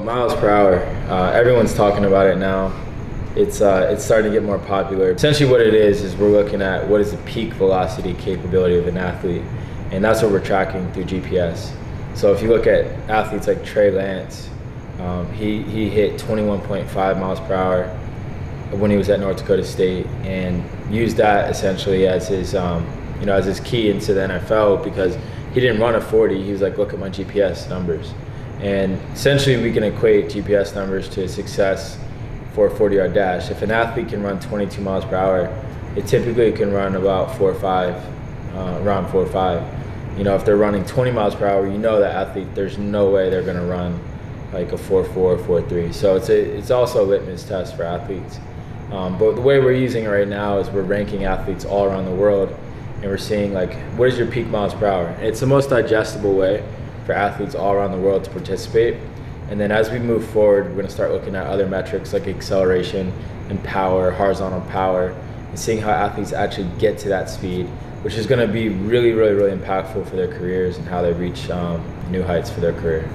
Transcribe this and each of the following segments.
Miles per hour, everyone's talking about it now. It's starting to get more popular. Essentially what it is we're looking at what is the peak velocity capability of an athlete, and that's what we're tracking through GPS. So if you look at athletes like Trey Lance, he hit 21.5 miles per hour when he was at North Dakota State, and used that essentially as his as his key into the NFL, because he didn't run a 40. He was like, look at my GPS numbers. And essentially we can equate GPS numbers to success for a 40-yard dash. If an athlete can run 22 miles per hour, it typically can run about around 4 or 5. You know, if they're running 20 miles per hour, you know that athlete, there's no way they're gonna run like a 4.4 or 4.3. So it's also a litmus test for athletes. But the way we're using it right now is we're ranking athletes all around the world, and we're seeing like, what is your peak miles per hour? And it's the most digestible way for athletes all around the world to participate. And then as we move forward, we're gonna start looking at other metrics like acceleration and power, horizontal power, and seeing how athletes actually get to that speed, which is gonna be really, really, really impactful for their careers and how they reach new heights for their career.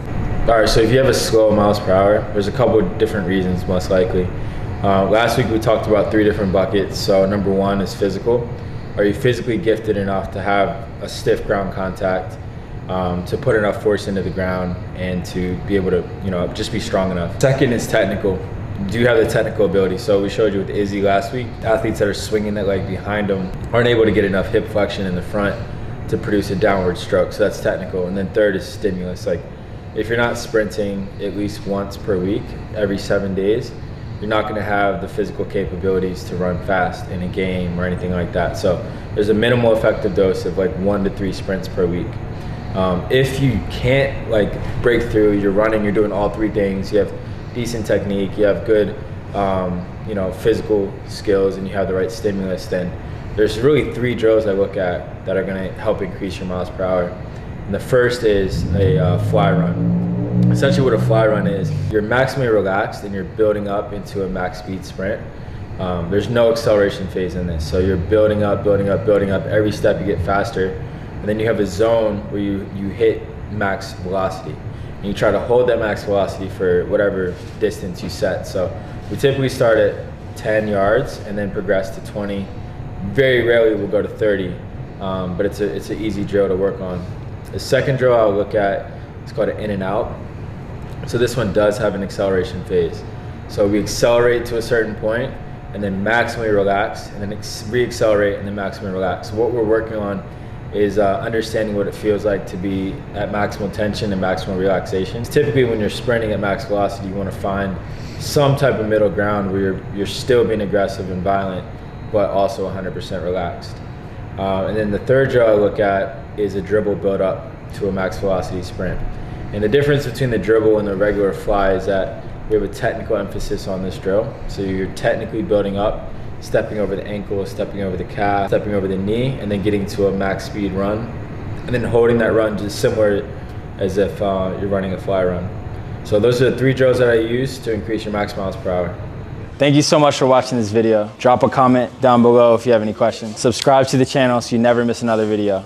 All right, so if you have a slow miles per hour, there's a couple of different reasons most likely. Last week we talked about 3 different buckets. So number 1 is physical. Are you physically gifted enough to have a stiff ground contact, to put enough force into the ground, and to be able to, just be strong enough? Second is technical. Do you have the technical ability? So we showed you with Izzy last week, athletes that are swinging that leg behind them aren't able to get enough hip flexion in the front to produce a downward stroke. So that's technical. And then third is stimulus. Like if you're not sprinting at least once per week, every 7 days, you're not going to have the physical capabilities to run fast in a game or anything like that. So there's a minimal effective dose of like 1 to 3 sprints per week. If you can't like break through, you're running, you're doing all 3 things, you have decent technique, you have good physical skills, and you have the right stimulus, then there's really 3 drills I look at that are going to help increase your miles per hour. And the first is a fly run. Essentially what a fly run is, you're maximally relaxed and you're building up into a max speed sprint. There's no acceleration phase in this. So you're building up, building up, building up. Every step you get faster. And then you have a zone where you hit max velocity. And you try to hold that max velocity for whatever distance you set. So we typically start at 10 yards and then progress to 20. Very rarely we'll go to 30, but it's an easy drill to work on. The second drill I'll look at is called an in and out. So this one does have an acceleration phase. So we accelerate to a certain point and then maximally relax, and then re-accelerate and then maximally relax. So what we're working on is understanding what it feels like to be at maximal tension and maximal relaxation. Typically when you're sprinting at max velocity, you want to find some type of middle ground where you're still being aggressive and violent, but also 100% relaxed. And then the third drill I look at is a dribble build up to a max velocity sprint. And the difference between the dribble and the regular fly is that we have a technical emphasis on this drill. So you're technically building up, stepping over the ankle, stepping over the calf, stepping over the knee, and then getting to a max speed run. And then holding that run just similar as if you're running a fly run. So those are the 3 drills that I use to increase your max miles per hour. Thank you so much for watching this video. Drop a comment down below if you have any questions. Subscribe to the channel so you never miss another video.